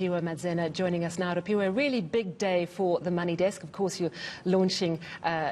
Piwa Madzena joining us now. Piwa, a really big day for the Money Desk. Of course, you're launching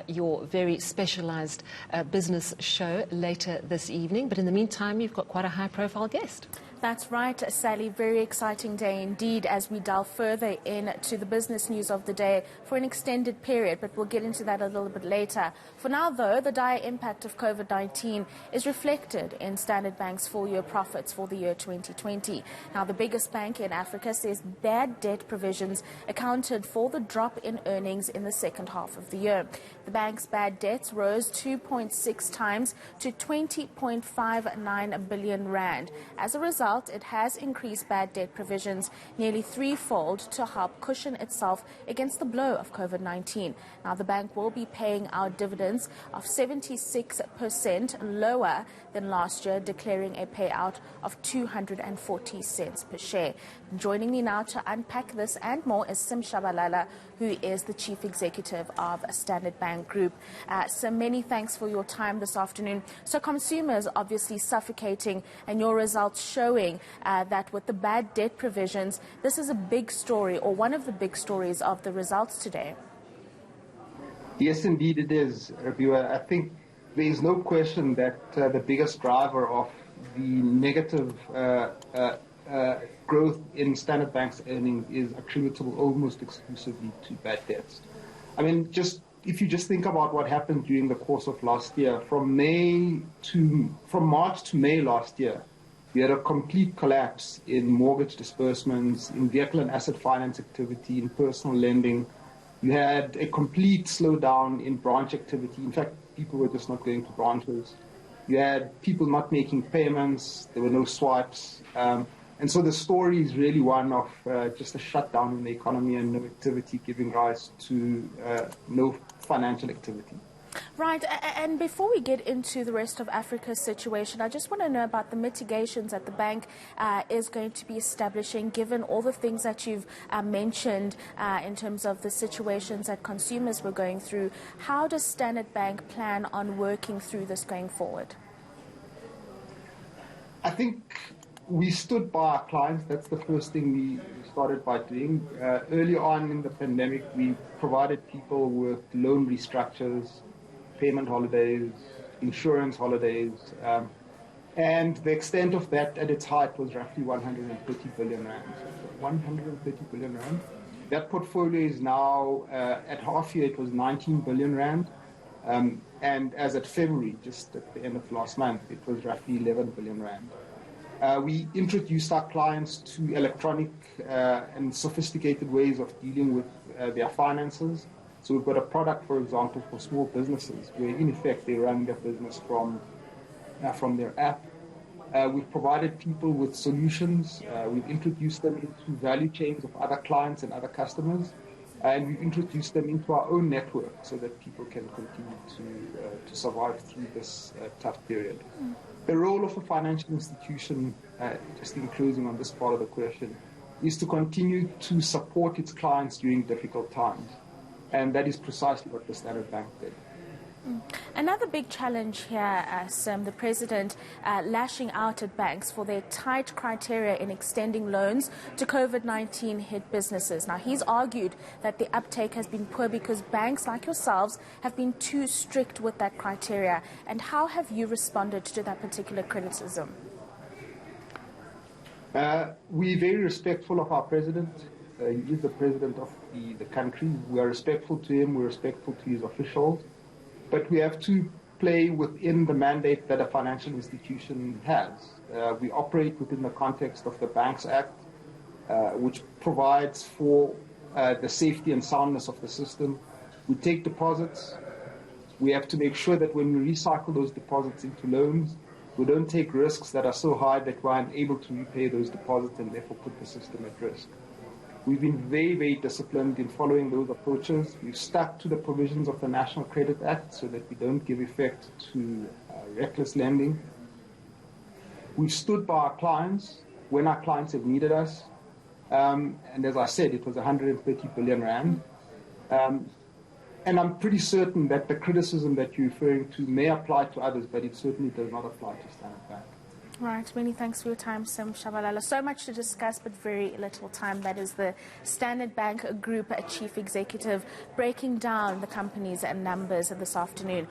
your very specialised business show later this evening. But in the meantime, you've got quite a high-profile guest. That's right, Sally. Very exciting day indeed as we delve further into the business news of the day for an extended period, but we'll get into that a little bit later. For now, though, the dire impact of COVID-19 is reflected in Standard Bank's full-year profits for the year 2020. Now, the biggest bank in Africa says bad debt provisions accounted for the drop in earnings in the second half of the year. The bank's bad debts rose 2.6 times to 20.59 billion rand. As a result, it has increased bad debt provisions nearly threefold to help cushion itself against the blow of COVID-19. Now, the bank will be paying out dividends of 76% lower than last year, declaring a payout of 240 cents per share. Joining me now to unpack this and more is Sim Shabalala, who is the Chief Executive of Standard Bank Group. So many thanks for your time this afternoon. So consumers obviously suffocating, and your results showing that with the bad debt provisions, this is a big story, or one of the big stories of the results today. Yes, indeed it is, Rabiwa. I think there is no question that the biggest driver of the negative growth in Standard Bank's earnings is attributable almost exclusively to bad debts. I mean, if you just think about what happened during the course of last year, from March to May last year, we had a complete collapse in mortgage disbursements, in vehicle and asset finance activity, in personal lending. You had a complete slowdown in branch activity. In fact, people were just not going to branches. You had people not making payments. There were no swipes. And so the story is really one of just a shutdown in the economy and no activity, giving rise to no financial activity. Right, and before we get into the rest of Africa's situation, I just want to know about the mitigations that the bank is going to be establishing, given all the things that you've mentioned in terms of the situations that consumers were going through. How does Standard Bank plan on working through this going forward? I think we stood by our clients. That's the first thing we started by doing. Early on in the pandemic, we provided people with loan restructures, payment holidays, insurance holidays, and the extent of that at its height was roughly 130 billion rand. 130 billion rand. That portfolio is now, at half year, it was 19 billion rand, and as at February, just at the end of last month, it was roughly 11 billion rand. We introduced our clients to electronic and sophisticated ways of dealing with their finances. So we've got a product, for example, for small businesses, where in effect they run their business from their app. We've provided people with solutions. We've introduced them into value chains of other clients and other customers. And we've introduced them into our own network so that people can continue to survive through this tough period. The role of a financial institution, just in closing on this part of the question, is to continue to support its clients during difficult times. And that is precisely what the Standard Bank did. Another big challenge here, Sim, the President lashing out at banks for their tight criteria in extending loans to COVID-19 hit businesses. Now, he's argued that the uptake has been poor because banks like yourselves have been too strict with that criteria. And how have you responded to that particular criticism? We're very respectful of our President. He is the President of the country. We are respectful to him. We're respectful to his officials. But we have to play within the mandate that a financial institution has. We operate within the context of the Banks Act, which provides for the safety and soundness of the system. We take deposits. We have to make sure that when we recycle those deposits into loans, we don't take risks that are so high that we're unable to repay those deposits and therefore put the system at risk. We've been very, very disciplined in following those approaches. We've stuck to the provisions of the National Credit Act so that we don't give effect to reckless lending. We've stood by our clients when our clients have needed us. And as I said, it was 130 billion rand. And I'm pretty certain that the criticism that you're referring to may apply to others, but it certainly does not apply to Standard Bank. Right, many thanks for your time, Sim Shabalala. So much to discuss, but very little time. That is the Standard Bank Group Chief Executive breaking down the company's numbers this afternoon.